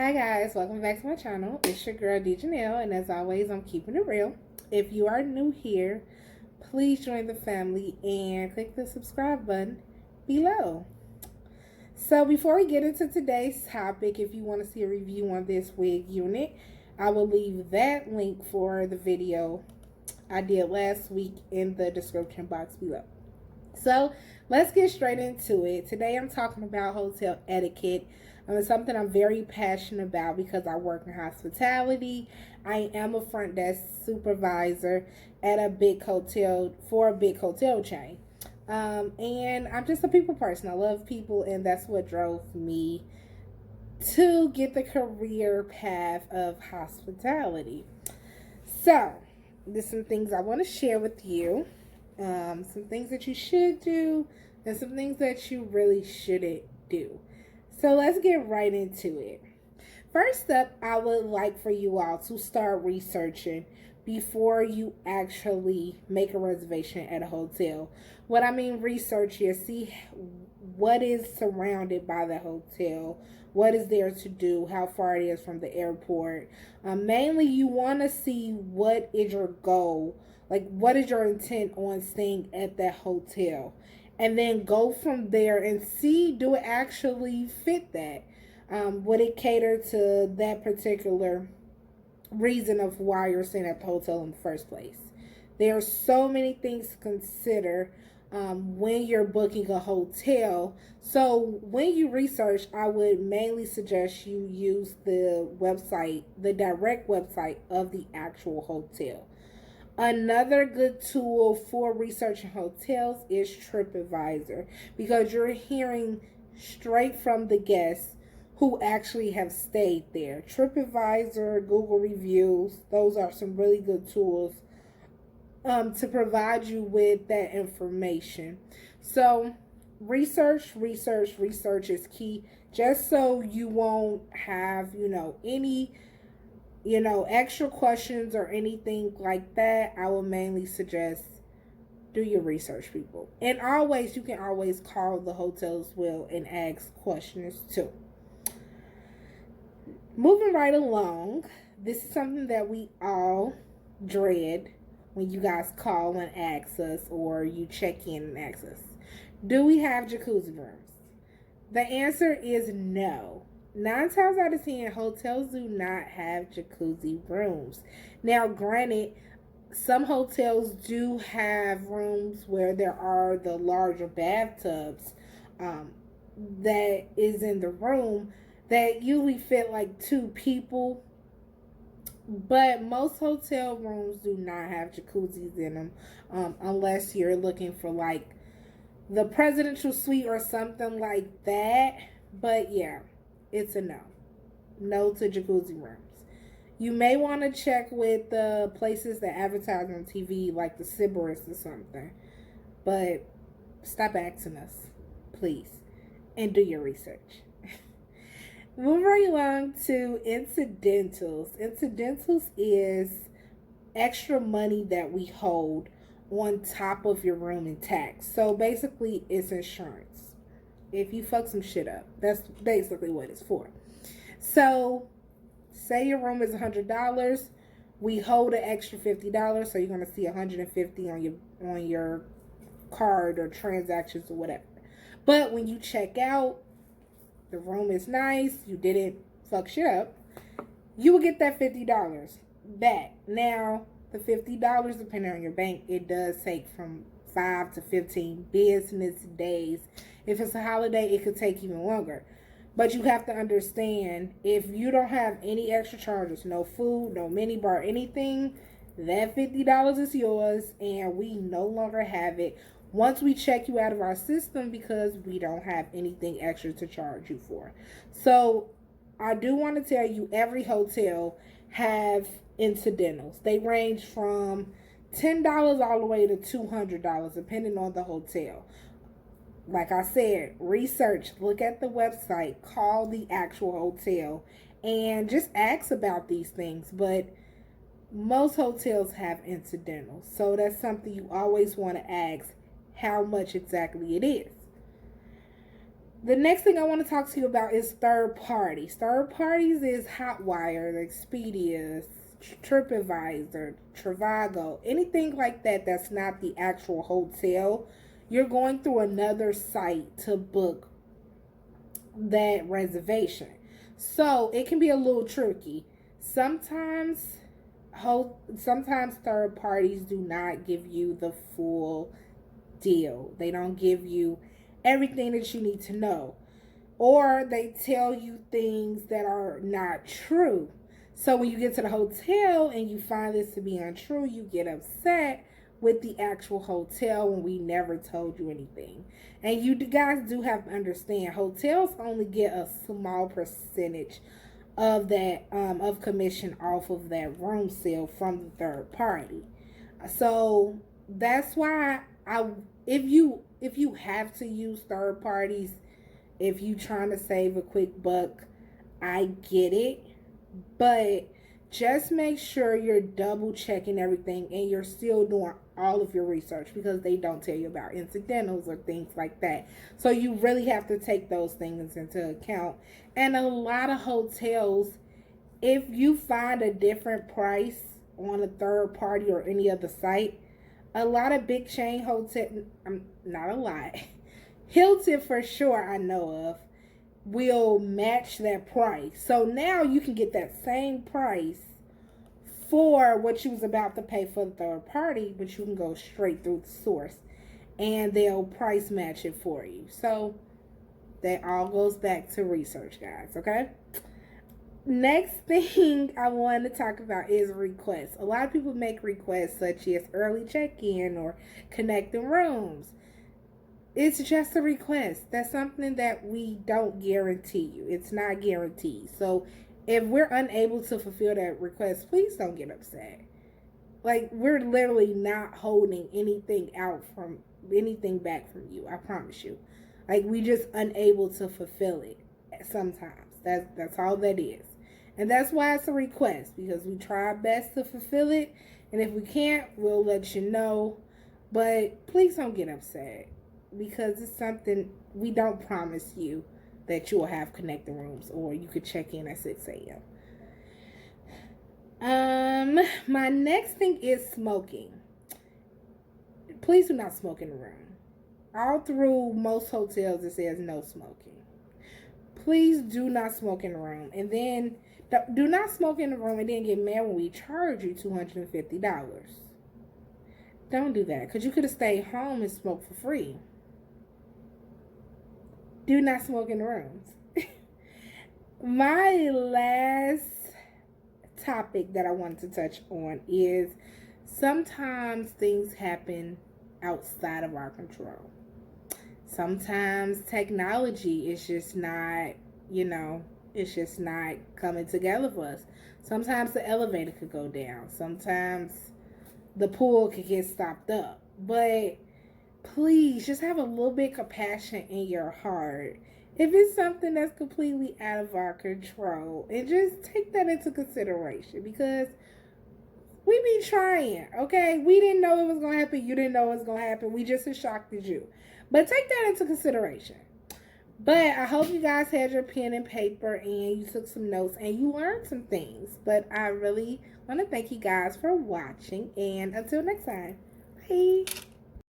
Hi guys, welcome back to my channel. It's your girl Janelle, and as always, I'm keeping it real. If you are new here, please join the family and click the subscribe button below. So before we get into today's topic, if you want to see a review on this wig unit, I will leave that link for the video I did last week in the description box below. So let's get straight into it. Today I'm talking about hotel etiquette. It's something I'm very passionate about because I work in hospitality. I am a front desk supervisor at a big hotel for a big hotel chain. And I'm just a people person. I love people, and that's what drove me to get the career path of hospitality. So, there's some things I want to share with you. Some things that you should do and some things that you really shouldn't do. So let's get right into it. First up, I would like for you all to start researching before you actually make a reservation at a hotel. What I mean research is see what is surrounded by the hotel, what is there to do, how far it is from the airport. Mainly you want to see what is your goal, like what is your intent on staying at that hotel. And then go from there and see, do it actually fit that? Would it cater to that particular reason of why you're staying at the hotel in the first place? There are so many things to consider when you're booking a hotel. So when you research, I would mainly suggest you use the website, the direct website of the actual hotel. Another good tool for researching hotels is TripAdvisor, because you're hearing straight from the guests who actually have stayed there. TripAdvisor, Google reviews, those are some really good tools to provide you with that information. So research is key, just so you won't have, any extra questions or anything like that. I will mainly suggest do your research, people. And always, you can always call the hotel as well and ask questions too. Moving right along, this is something that we all dread when you guys call and ask us, or you check in and ask us, do we have jacuzzi rooms? The answer is no. 9 times out of 10, hotels do not have jacuzzi rooms. Now, granted, some hotels do have rooms where there are the larger bathtubs that is in the room that usually fit like 2 people. But most hotel rooms do not have jacuzzis in them unless you're looking for like the presidential suite or something like that. But yeah, it's a no. No to jacuzzi rooms. You may want to check with the places that advertise on TV, like the Sybaris or something. But stop asking us, please, and do your research. Moving right along to incidentals. Incidentals is extra money that we hold on top of your room in tax. So basically, it's insurance. If you fuck some shit up, that's basically what it's for. So, say your room is $100, we hold an extra $50, so you're gonna see $150 on your card or transactions or whatever. But when you check out, the room is nice, you didn't fuck shit up, you will get that $50 back. Now, the $50, depending on your bank, it does take from 5 to 15 business days. If it's a holiday, it could take even longer. But you have to understand, if you don't have any extra charges, no food, no minibar, anything, that $50 is yours, and we no longer have it once we check you out of our system, because we don't have anything extra to charge you for. So I do want to tell you, every hotel have incidentals. They range from $10 all the way to $200, depending on the hotel. Like I said, research, look at the website, call the actual hotel, and just ask about these things. But most hotels have incidentals, so that's something you always want to ask how much exactly it is. The next thing I want to talk to you about is third parties. Third parties is Hotwire, Expedia, TripAdvisor, Trivago, anything like that that's not the actual hotel. You're going through another site to book that reservation. So it can be a little tricky. Sometimes sometimes third parties do not give you the full deal. They don't give you everything that you need to know. Or they tell you things that are not true. So when you get to the hotel and you find this to be untrue, you get upset with the actual hotel when we never told you anything. And you guys do have to understand, hotels only get a small percentage of that of commission off of that room sale from the third party. So that's why if you have to use third parties, if you trying to save a quick buck, I get it. But just make sure you're double checking everything and you're still doing all of your research, because they don't tell you about incidentals or things like that. So you really have to take those things into account. And a lot of hotels, if you find a different price on a third party or any other site, a lot of big chain hotels, not a lot, Hilton for sure I know of, will match that price. So now you can get that same price for what you was about to pay for the third party, but you can go straight through the source and they'll price match it for you. So that all goes back to research, guys, okay? Next thing I want to talk about is requests. A lot of people make requests such as early check-in or connecting rooms. It's just a request. That's something that we don't guarantee you. It's not guaranteed. So if we're unable to fulfill that request, please don't get upset. Like, we're literally not holding anything back from you. I promise you. Like, we just unable to fulfill it sometimes. That's all that is. And that's why it's a request, because we try our best to fulfill it. And if we can't, we'll let you know. But please don't get upset, because it's something we don't promise you that you will have connecting rooms or you could check in at 6 a.m. My next thing is smoking. Please do not smoke in the room. All through most hotels it says no smoking. Please do not smoke in the room. And then do not smoke in the room and then get mad when we charge you $250. Don't do that, because you could have stayed home and smoked for free. Do not smoke in the rooms. My last topic that I wanted to touch on is sometimes things happen outside of our control. Sometimes technology is just not, it's just not coming together for us. Sometimes the elevator could go down. Sometimes the pool could get stopped up. But please just have a little bit of compassion in your heart if it's something that's completely out of our control, and just take that into consideration, because we be trying, okay? We didn't know it was going to happen. You didn't know it was going to happen. We just as shocked as you. But take that into consideration. But I hope you guys had your pen and paper and you took some notes and you learned some things. But I really want to thank you guys for watching, and until next time, bye.